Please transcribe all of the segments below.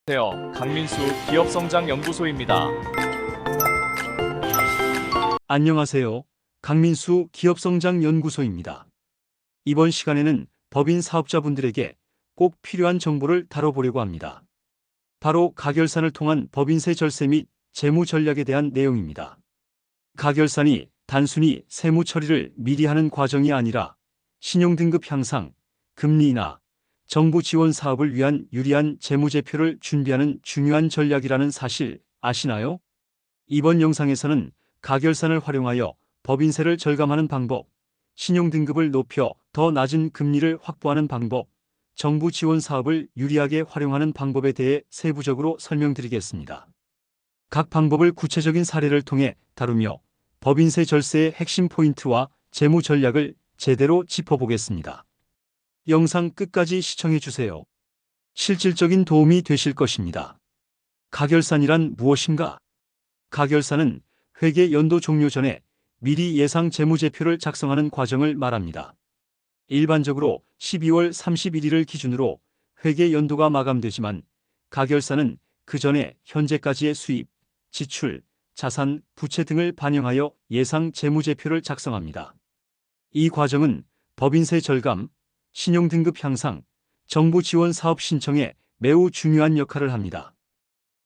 안녕하세요. 강민수 기업성장연구소입니다. 안녕하세요. 강민수 기업성장연구소입니다. 이번 시간에는 법인 사업자분들에게 꼭 필요한 정보를 다뤄보려고 합니다. 바로 가결산을 통한 법인세 절세 및 재무 전략에 대한 내용입니다. 가결산이 단순히 세무 처리를 미리 하는 과정이 아니라 신용등급 향상, 금리 인하, 정부 지원 사업을 위한 유리한 재무제표를 준비하는 중요한 전략이라는 사실 아시나요? 이번 영상에서는 가결산을 활용하여 법인세를 절감하는 방법, 신용등급을 높여 더 낮은 금리를 확보하는 방법, 정부 지원 사업을 유리하게 활용하는 방법에 대해 세부적으로 설명드리겠습니다. 각 방법을 구체적인 사례를 통해 다루며 법인세 절세의 핵심 포인트와 재무 전략을 제대로 짚어보겠습니다. 영상 끝까지 시청해주세요. 실질적인 도움이 되실 것입니다. 가결산이란 무엇인가? 가결산은 회계 연도 종료 전에 미리 예상 재무제표를 작성하는 과정을 말합니다. 일반적으로 12월 31일을 기준으로 회계 연도가 마감되지만 가결산은 그 전에 현재까지의 수입, 지출, 자산, 부채 등을 반영하여 예상 재무제표를 작성합니다. 이 과정은 법인세 절감, 신용등급 향상, 정부 지원 사업 신청에 매우 중요한 역할을 합니다.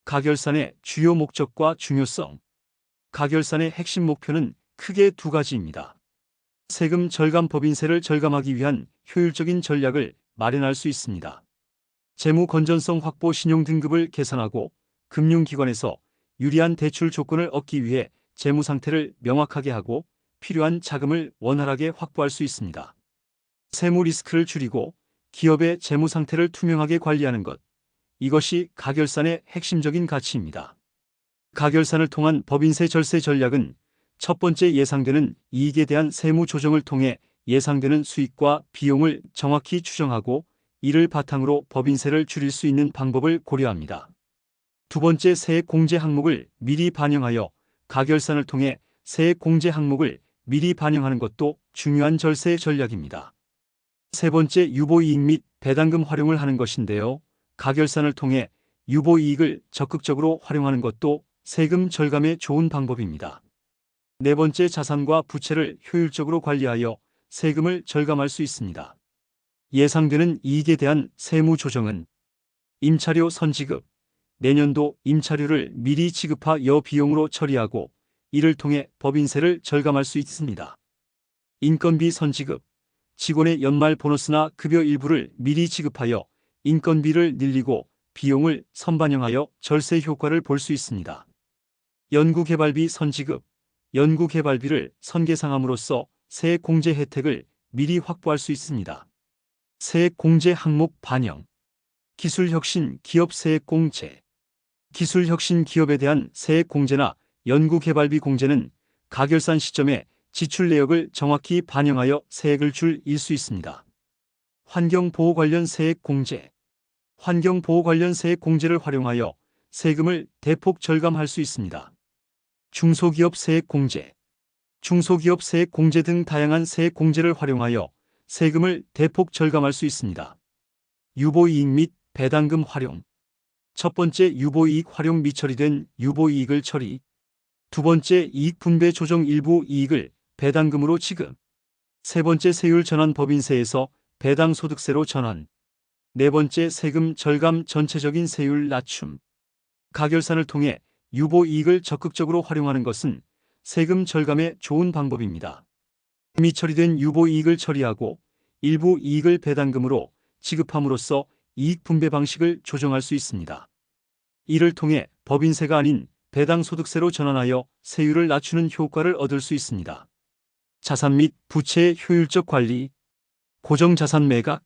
가결산의 주요 목적과 중요성. 가결산의 핵심 목표는 크게 두 가지입니다. 세금 절감 법인세를 절감하기 위한 효율적인 전략을 마련할 수 있습니다. 재무 건전성 확보 신용등급을 개선하고 금융기관에서 유리한 대출 조건을 얻기 위해 재무 상태를 명확하게 하고 필요한 자금을 원활하게 확보할 수 있습니다. 세무 리스크를 줄이고 기업의 재무 상태를 투명하게 관리하는 것. 이것이 가결산의 핵심적인 가치입니다. 가결산을 통한 법인세 절세 전략은 첫 번째 예상되는 이익에 대한 세무 조정을 통해 예상되는 수익과 비용을 정확히 추정하고 이를 바탕으로 법인세를 줄일 수 있는 방법을 고려합니다. 두 번째 세액 공제 항목을 미리 반영하여 가결산을 통해 세액 공제 항목을 미리 반영하는 것도 중요한 절세 전략입니다. 세 번째 유보이익 및 배당금 활용을 하는 것인데요. 가결산을 통해 유보이익을 적극적으로 활용하는 것도 세금 절감에 좋은 방법입니다. 네 번째 자산과 부채를 효율적으로 관리하여 세금을 절감할 수 있습니다. 예상되는 이익에 대한 세무 조정은 임차료 선지급, 내년도 임차료를 미리 지급하여 비용으로 처리하고 이를 통해 법인세를 절감할 수 있습니다. 인건비 선지급, 직원의 연말 보너스나 급여 일부를 미리 지급하여 인건비를 늘리고 비용을 선반영하여 절세 효과를 볼 수 있습니다. 연구개발비 선지급, 연구개발비를 선계상함으로써 세액 공제 혜택을 미리 확보할 수 있습니다. 세액 공제 항목 반영, 기술혁신 기업 세액 공제, 기술혁신 기업에 대한 세액 공제나 연구개발비 공제는 가결산 시점에 지출 내역을 정확히 반영하여 세액을 줄일 수 있습니다. 환경보호 관련 세액 공제, 환경보호 관련 세액 공제를 활용하여 세금을 대폭 절감할 수 있습니다. 중소기업 세액 공제, 중소기업 세액 공제 등 다양한 세액 공제를 활용하여 세금을 대폭 절감할 수 있습니다. 유보이익 및 배당금 활용. 첫 번째 유보이익 활용 미처리된 유보이익을 처리. 두 번째 이익 분배 조정 일부 이익을 배당금으로 지급. 세 번째 세율 전환 법인세에서 배당 소득세로 전환. 네 번째 세금 절감 전체적인 세율 낮춤. 가결산을 통해 유보이익을 적극적으로 활용하는 것은 세금 절감에 좋은 방법입니다. 미처리된 유보이익을 처리하고 일부 이익을 배당금으로 지급함으로써 이익 분배 방식을 조정할 수 있습니다. 이를 통해 법인세가 아닌 배당 소득세로 전환하여 세율을 낮추는 효과를 얻을 수 있습니다. 자산 및 부채의 효율적 관리, 고정자산 매각,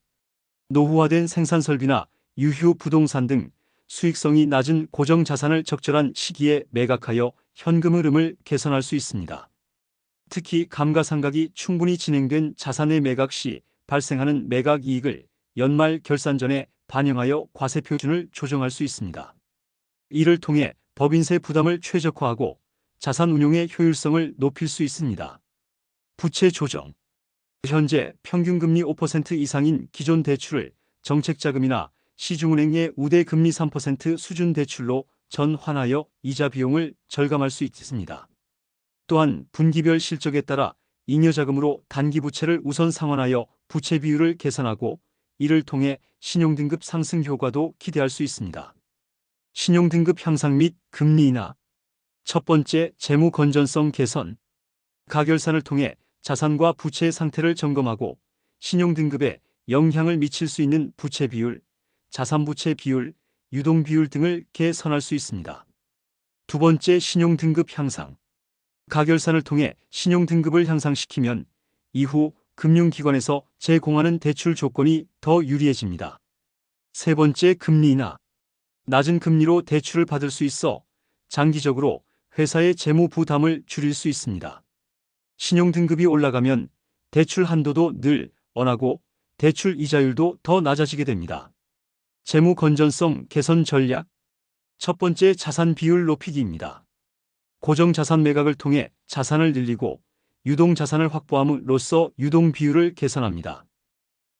노후화된 생산설비나 유휴 부동산 등 수익성이 낮은 고정자산을 적절한 시기에 매각하여 현금 흐름을 개선할 수 있습니다. 특히 감가상각이 충분히 진행된 자산의 매각 시 발생하는 매각 이익을 연말 결산 전에 반영하여 과세 표준을 조정할 수 있습니다. 이를 통해 법인세 부담을 최적화하고 자산 운용의 효율성을 높일 수 있습니다. 부채 조정. 현재 평균금리 5% 이상인 기존 대출을 정책자금이나 시중은행의 우대 금리 3% 수준 대출로 전환하여 이자 비용을 절감할 수 있습니다. 또한 분기별 실적에 따라 잉여자금으로 단기 부채를 우선 상환하여 부채 비율을 개선하고 이를 통해 신용등급 상승 효과도 기대할 수 있습니다. 신용등급 향상 및 금리 인하. 첫 번째, 재무 건전성 개선. 가결산을 통해 자산과 부채의 상태를 점검하고 신용등급에 영향을 미칠 수 있는 부채 비율, 자산부채 비율, 유동비율 등을 개선할 수 있습니다. 두 번째, 신용등급 향상. 가결산을 통해 신용등급을 향상시키면 이후 금융기관에서 제공하는 대출 조건이 더 유리해집니다. 세 번째, 금리 인하. 낮은 금리로 대출을 받을 수 있어 장기적으로 회사의 재무 부담을 줄일 수 있습니다. 신용등급이 올라가면 대출 한도도 늘 원하고 대출 이자율도 더 낮아지게 됩니다. 재무 건전성 개선 전략. 첫 번째, 자산 비율 높이기입니다. 고정자산 매각을 통해 자산을 늘리고 유동자산을 확보함으로써 유동 비율을 개선합니다.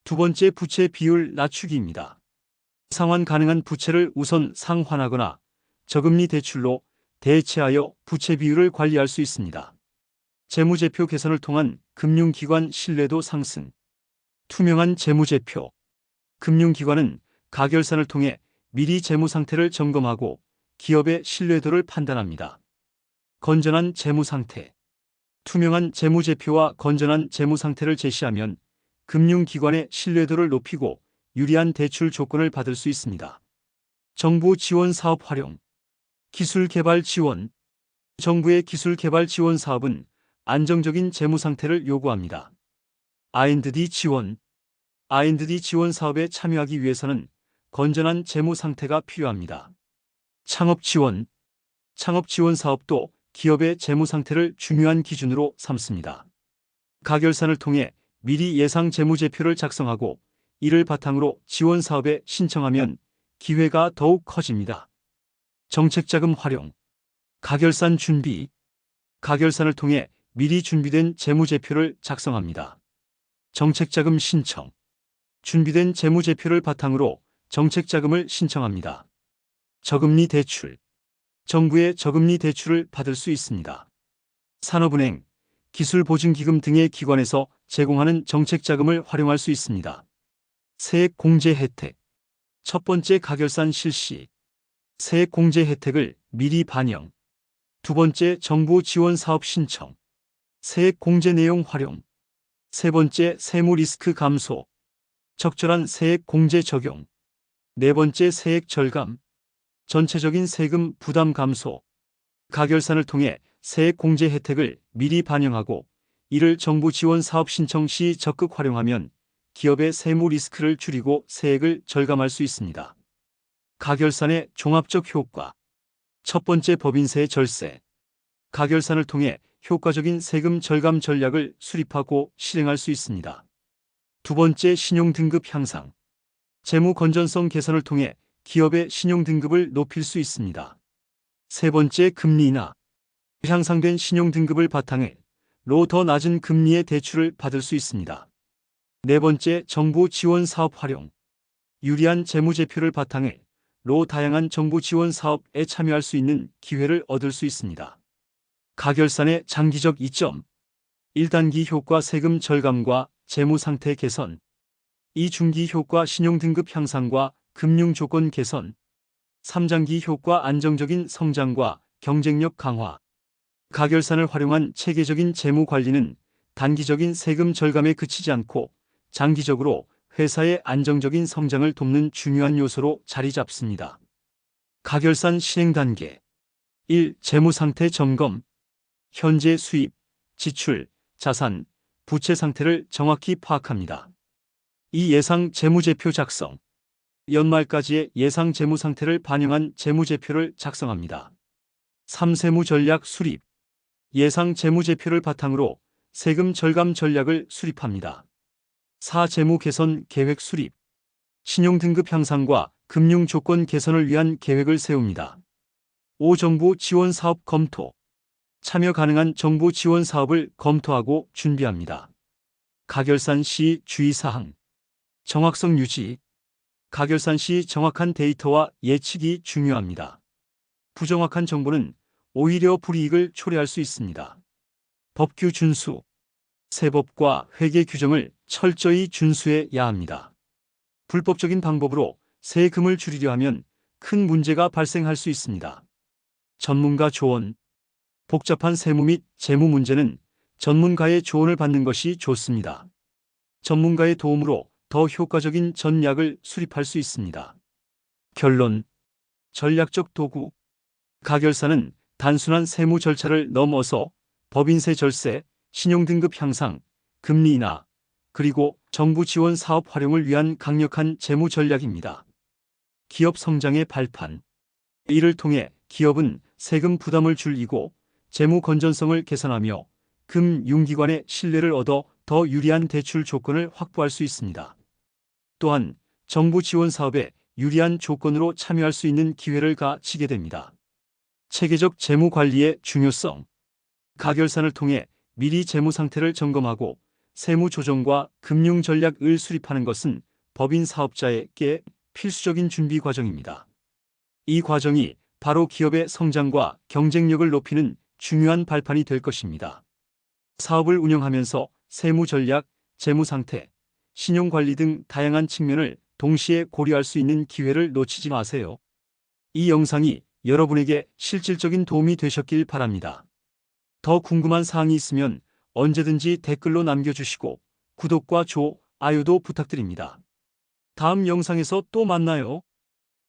두 번째, 부채 비율 낮추기입니다. 상환 가능한 부채를 우선 상환하거나 저금리 대출로 대체하여 부채 비율을 관리할 수 있습니다. 재무제표 개선을 통한 금융기관 신뢰도 상승. 투명한 재무제표. 금융기관은 가결산을 통해 미리 재무 상태를 점검하고 기업의 신뢰도를 판단합니다. 건전한 재무 상태. 투명한 재무제표와 건전한 재무 상태를 제시하면 금융기관의 신뢰도를 높이고 유리한 대출 조건을 받을 수 있습니다. 정부 지원 사업 활용. 기술 개발 지원. 정부의 기술 개발 지원 사업은 안정적인 재무 상태를 요구합니다. R&D 지원. R&D 지원 사업에 참여하기 위해서는 건전한 재무 상태가 필요합니다. 창업 지원. 창업 지원 사업도 기업의 재무 상태를 중요한 기준으로 삼습니다. 가결산을 통해 미리 예상 재무제표를 작성하고 이를 바탕으로 지원 사업에 신청하면 기회가 더욱 커집니다. 정책자금 활용. 가결산 준비. 가결산을 통해 미리 준비된 재무제표를 작성합니다. 정책자금 신청. 준비된 재무제표를 바탕으로 정책자금을 신청합니다. 저금리 대출. 정부의 저금리 대출을 받을 수 있습니다. 산업은행, 기술보증기금 등의 기관에서 제공하는 정책자금을 활용할 수 있습니다. 세액공제 혜택. 첫 번째, 가결산 실시. 세액공제 혜택을 미리 반영. 두 번째, 정부 지원 사업 신청. 세액공제 내용 활용. 세 번째, 세무 리스크 감소. 적절한 세액공제 적용. 네 번째, 세액 절감. 전체적인 세금 부담 감소. 가결산을 통해 세액공제 혜택을 미리 반영하고 이를 정부 지원 사업 신청 시 적극 활용하면 기업의 세무 리스크를 줄이고 세액을 절감할 수 있습니다. 가결산의 종합적 효과. 첫 번째, 법인세 절세. 가결산을 통해 효과적인 세금 절감 전략을 수립하고 실행할 수 있습니다. 두 번째, 신용등급 향상. 재무 건전성 개선을 통해 기업의 신용등급을 높일 수 있습니다. 세 번째, 금리 인하. 향상된 신용등급을 바탕으로 더 낮은 금리의 대출을 받을 수 있습니다. 네 번째, 정부 지원 사업 활용. 유리한 재무제표를 바탕으로 다양한 정부 지원 사업에 참여할 수 있는 기회를 얻을 수 있습니다. 가결산의 장기적 이점. 1단기 효과 세금 절감과 재무 상태 개선. 2중기 효과 신용등급 향상과 금융조건 개선. 3장기 효과 안정적인 성장과 경쟁력 강화. 가결산을 활용한 체계적인 재무 관리는 단기적인 세금 절감에 그치지 않고 장기적으로 회사의 안정적인 성장을 돕는 중요한 요소로 자리 잡습니다. 가결산 실행 단계. 1. 재무 상태 점검. 현재 수입, 지출, 자산, 부채 상태를 정확히 파악합니다. 2. 예상 재무제표 작성. 연말까지의 예상 재무 상태를 반영한 재무제표를 작성합니다. 3. 세무 전략 수립. 예상 재무제표를 바탕으로 세금 절감 전략을 수립합니다. 4. 재무 개선 계획 수립. 신용등급 향상과 금융조건 개선을 위한 계획을 세웁니다. 5. 정부 지원 사업 검토. 참여 가능한 정부 지원 사업을 검토하고 준비합니다. 가결산 시 주의사항. 정확성 유지. 가결산 시 정확한 데이터와 예측이 중요합니다. 부정확한 정보는 오히려 불이익을 초래할 수 있습니다. 법규 준수. 세법과 회계 규정을 철저히 준수해야 합니다. 불법적인 방법으로 세금을 줄이려 하면 큰 문제가 발생할 수 있습니다. 전문가 조언. 복잡한 세무 및 재무 문제는 전문가의 조언을 받는 것이 좋습니다. 전문가의 도움으로 더 효과적인 전략을 수립할 수 있습니다. 결론. 전략적 도구. 가결사는 단순한 세무 절차를 넘어서 법인세 절세, 신용등급 향상, 금리 인하, 그리고 정부 지원 사업 활용을 위한 강력한 재무 전략입니다. 기업 성장의 발판. 이를 통해 기업은 세금 부담을 줄이고 재무 건전성을 개선하며 금융기관의 신뢰를 얻어 더 유리한 대출 조건을 확보할 수 있습니다. 또한 정부 지원 사업에 유리한 조건으로 참여할 수 있는 기회를 가지게 됩니다. 체계적 재무 관리의 중요성. 가결산을 통해 미리 재무 상태를 점검하고 세무 조정과 금융 전략을 수립하는 것은 법인 사업자에게 필수적인 준비 과정입니다. 이 과정이 바로 기업의 성장과 경쟁력을 높이는 중요한 발판이 될 것입니다. 사업을 운영하면서 세무 전략, 재무 상태, 신용 관리 등 다양한 측면을 동시에 고려할 수 있는 기회를 놓치지 마세요. 이 영상이 여러분에게 실질적인 도움이 되셨길 바랍니다. 더 궁금한 사항이 있으면 언제든지 댓글로 남겨주시고 구독과 좋아요도 부탁드립니다. 다음 영상에서 또 만나요.